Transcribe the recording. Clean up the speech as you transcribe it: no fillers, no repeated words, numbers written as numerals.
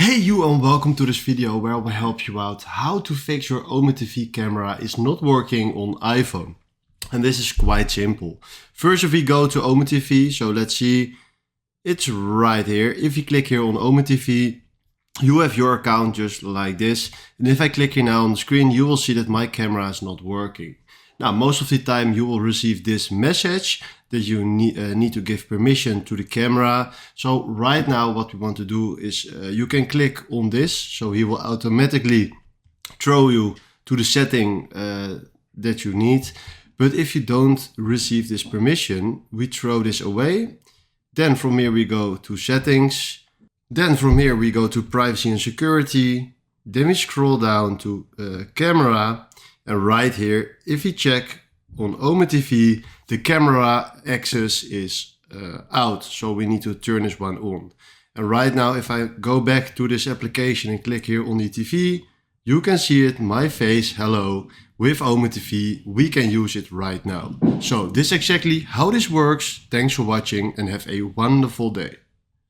Hey you, and welcome to this video where I will help you out how to fix your OmeTV camera is not working on iPhone. And this is quite simple. First, if we go to OmeTV, so let's see, it's right here. If you click here on OmeTV, you have your account just like this. And if I click here now on the screen, you will see that my camera is not working. Now, most of the time you will receive this message that you need to give permission to the camera. So right now what we want to do is you can click on this. So he will automatically throw you to the setting that you need. But if you don't receive this permission, we throw this away. Then from here we go to settings. Then from here we go to privacy and security. Then we scroll down to camera. And right here, if you check on OmeTV, the camera access is out. So we need to turn this one on. And right now, if I go back to this application and click here on the TV, you can see it, my face, hello, with OmeTV. We can use it right now. So this is exactly how this works. Thanks for watching and have a wonderful day.